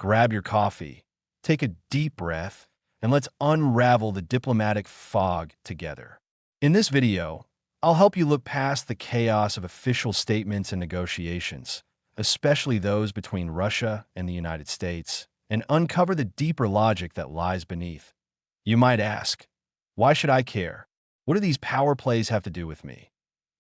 grab your coffee, take a deep breath, and let's unravel the diplomatic fog together. In this video, I'll help you look past the chaos of official statements and negotiations, especially those between Russia and the United States, and uncover the deeper logic that lies beneath. You might ask, why should I care? What do these power plays have to do with me?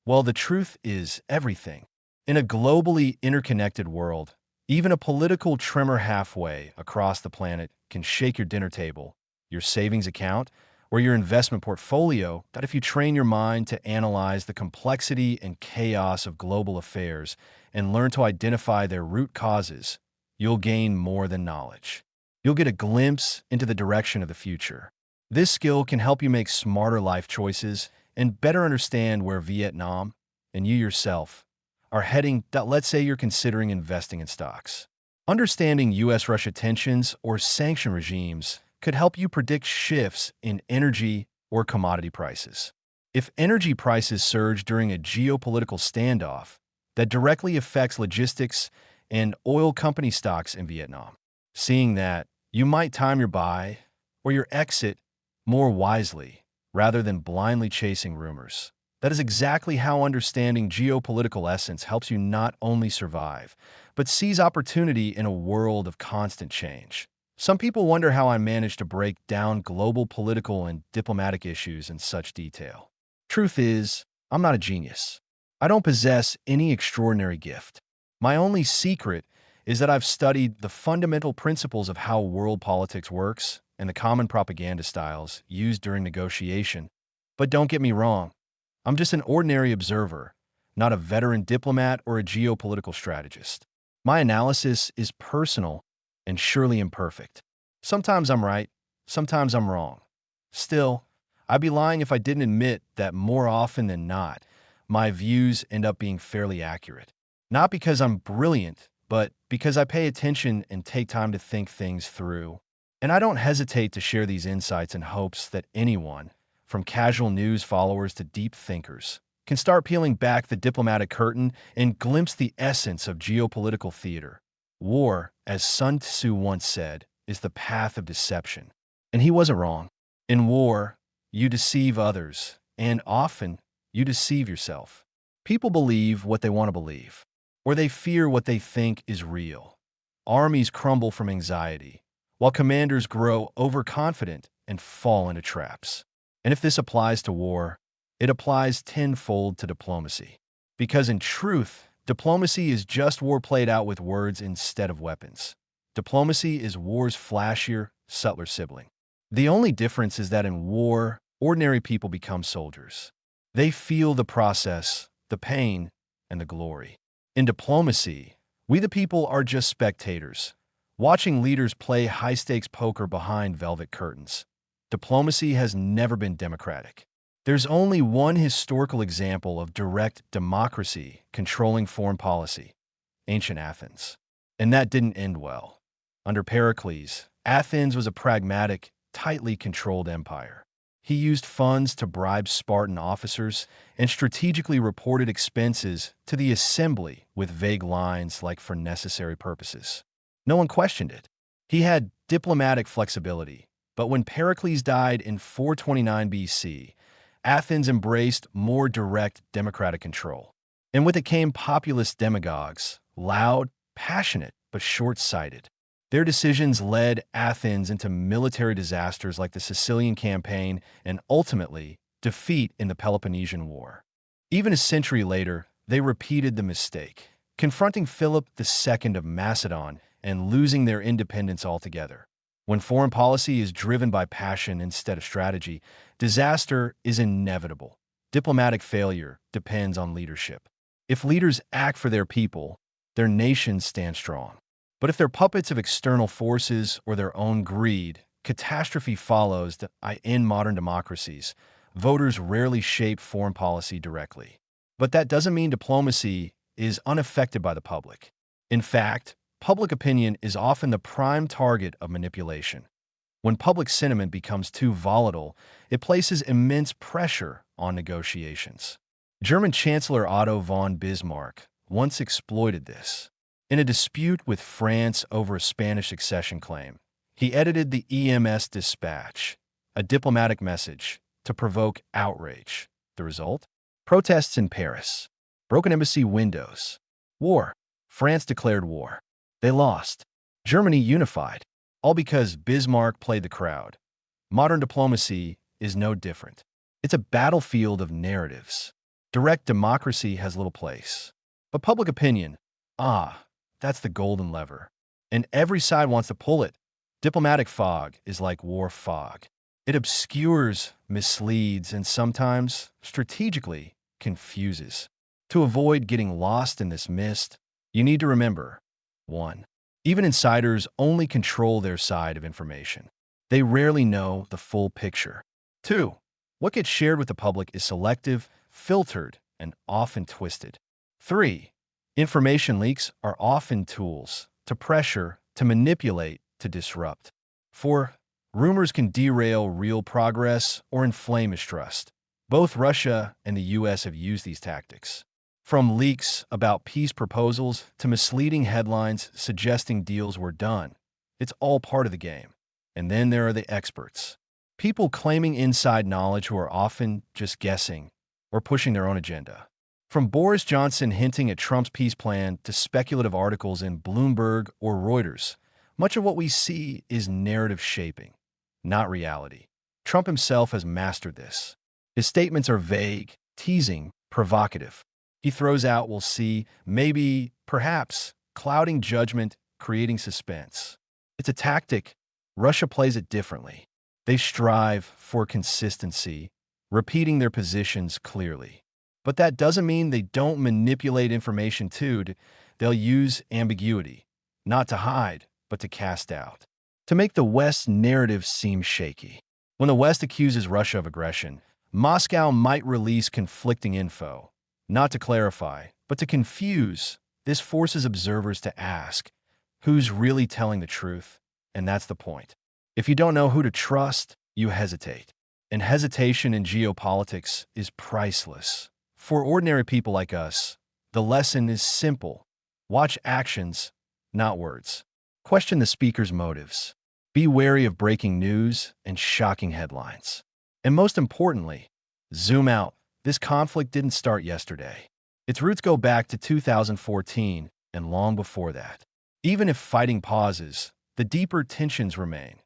Well, the truth is everything. In a globally interconnected world, even a political tremor halfway across the planet can shake your dinner table, your savings account, or your investment portfolio. That if you train your mind to analyze the complexity and chaos of global affairs and learn to identify their root causes, you'll gain more than knowledge. You'll get a glimpse into the direction of the future. This skill can help you make smarter life choices and better understand where Vietnam and you yourself are heading. Let's say you're considering investing in stocks. Understanding U.S.-Russia tensions or sanction regimes could help you predict shifts in energy or commodity prices. If energy prices surge during a geopolitical standoff that directly affects logistics and oil company stocks in Vietnam, seeing that, you might time your buy or your exit more wisely rather than blindly chasing rumors. That is exactly how understanding geopolitical essence helps you not only survive, but seize opportunity in a world of constant change. Some people wonder how I managed to break down global political and diplomatic issues in such detail. Truth is, I'm not a genius. I don't possess any extraordinary gift. My only secret is that I've studied the fundamental principles of how world politics works and the common propaganda styles used during negotiation. But don't get me wrong, I'm just an ordinary observer, not a veteran diplomat or a geopolitical strategist. My analysis is personal and surely imperfect. Sometimes I'm right, sometimes I'm wrong. Still, I'd be lying if I didn't admit that more often than not, my views end up being fairly accurate. Not because I'm brilliant, but because I pay attention and take time to think things through. And I don't hesitate to share these insights in hopes that anyone, from casual news followers to deep thinkers, can start peeling back the diplomatic curtain and glimpse the essence of geopolitical theater. War, as Sun Tzu once said, is the path of deception. And he wasn't wrong. In war, you deceive others, and often you deceive yourself. People believe what they want to believe, or they fear what they think is real. Armies crumble from anxiety, while commanders grow overconfident and fall into traps. And if this applies to war, it applies tenfold to diplomacy. Because in truth, diplomacy is just war played out with words instead of weapons. Diplomacy is war's flashier, subtler sibling. The only difference is that in war, ordinary people become soldiers. They feel the process, the pain, and the glory. In diplomacy, we the people are just spectators, watching leaders play high-stakes poker behind velvet curtains. Diplomacy has never been democratic. There's only one historical example of direct democracy controlling foreign policy: ancient Athens. And that didn't end well. Under Pericles, Athens was a pragmatic, tightly controlled empire. He used funds to bribe Spartan officers and strategically reported expenses to the assembly with vague lines like "for necessary purposes." No one questioned it. He had diplomatic flexibility, but when Pericles died in 429 BC, Athens embraced more direct democratic control. And with it came populist demagogues, loud, passionate, but short-sighted. Their decisions led Athens into military disasters like the Sicilian campaign and ultimately defeat in the Peloponnesian War. Even a century later, they repeated the mistake, confronting Philip II of Macedon and losing their independence altogether. When foreign policy is driven by passion instead of strategy, disaster is inevitable. Diplomatic failure depends on leadership. If leaders act for their people, their nations stand strong. But if they're puppets of external forces or their own greed, catastrophe follows. In modern democracies, voters rarely shape foreign policy directly. But that doesn't mean diplomacy is unaffected by the public. In fact, public opinion is often the prime target of manipulation. When public sentiment becomes too volatile, it places immense pressure on negotiations. German Chancellor Otto von Bismarck once exploited this. In a dispute with France over a Spanish succession claim, he edited the EMS dispatch, a diplomatic message, to provoke outrage. The result? Protests in Paris. Broken embassy windows. War. France declared war. They lost. Germany unified. All because Bismarck played the crowd. Modern diplomacy is no different. It's a battlefield of narratives. Direct democracy has little place. But public opinion, that's the golden lever. And every side wants to pull it. Diplomatic fog is like war fog. It obscures, misleads, and sometimes, strategically, confuses. To avoid getting lost in this mist, you need to remember: 1. Even insiders only control their side of information. They rarely know the full picture. 2. What gets shared with the public is selective, filtered, and often twisted. 3. Information leaks are often tools to pressure, to manipulate, to disrupt. 4. Rumors can derail real progress or inflame mistrust. Both Russia and the U.S. have used these tactics. From leaks about peace proposals to misleading headlines suggesting deals were done. It's all part of the game. And then there are the experts. People claiming inside knowledge who are often just guessing or pushing their own agenda. From Boris Johnson hinting at Trump's peace plan to speculative articles in Bloomberg or Reuters, much of what we see is narrative shaping, not reality. Trump himself has mastered this. His statements are vague, teasing, provocative. He throws out "we'll see," "maybe," "perhaps," clouding judgment, creating suspense. It's a tactic. Russia plays it differently. They strive for consistency, repeating their positions clearly. But that doesn't mean they don't manipulate information too. They'll use ambiguity, not to hide, but to cast doubt, to make the West's narrative seem shaky. When the West accuses Russia of aggression, Moscow might release conflicting info, not to clarify, but to confuse. This forces observers to ask, who's really telling the truth? And that's the point. If you don't know who to trust, you hesitate. And hesitation in geopolitics is priceless. For ordinary people like us, the lesson is simple. Watch actions, not words. Question the speaker's motives. Be wary of breaking news and shocking headlines. And most importantly, zoom out. This conflict didn't start yesterday. Its roots go back to 2014 and long before that. Even if fighting pauses, the deeper tensions remain.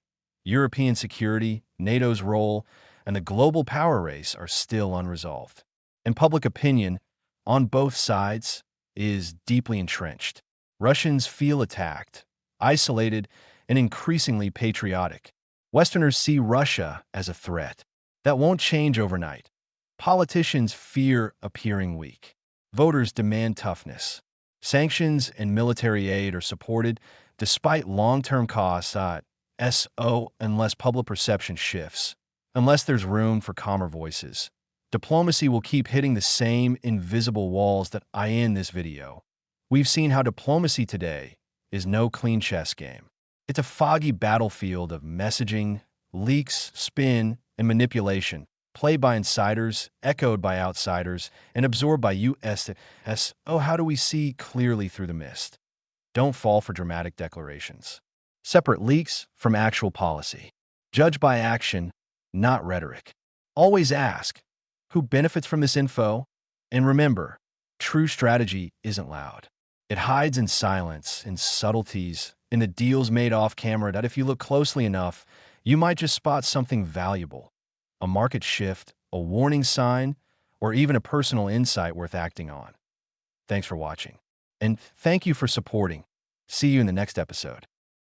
European security, NATO's role, and the global power race are still unresolved. And public opinion, on both sides, is deeply entrenched. Russians feel attacked, isolated, and increasingly patriotic. Westerners see Russia as a threat. That won't change overnight. Politicians fear appearing weak. Voters demand toughness. Sanctions and military aid are supported despite long-term costs unless public perception shifts. Unless there's room for calmer voices. Diplomacy will keep hitting the same invisible walls that I end this video. We've seen how diplomacy today is no clean chess game. It's a foggy battlefield of messaging, leaks, spin, and manipulation, played by insiders, echoed by outsiders, and absorbed by us. How do we see clearly through the mist? Don't fall for dramatic declarations. Separate leaks from actual policy. Judge by action, not rhetoric. Always ask, who benefits from this info? And remember, true strategy isn't loud. It hides in silence, in subtleties, in the deals made off camera that if you look closely enough, you might just spot something valuable. A market shift, a warning sign, or even a personal insight worth acting on. Thanks for watching. And thank you for supporting. See you in the next episode.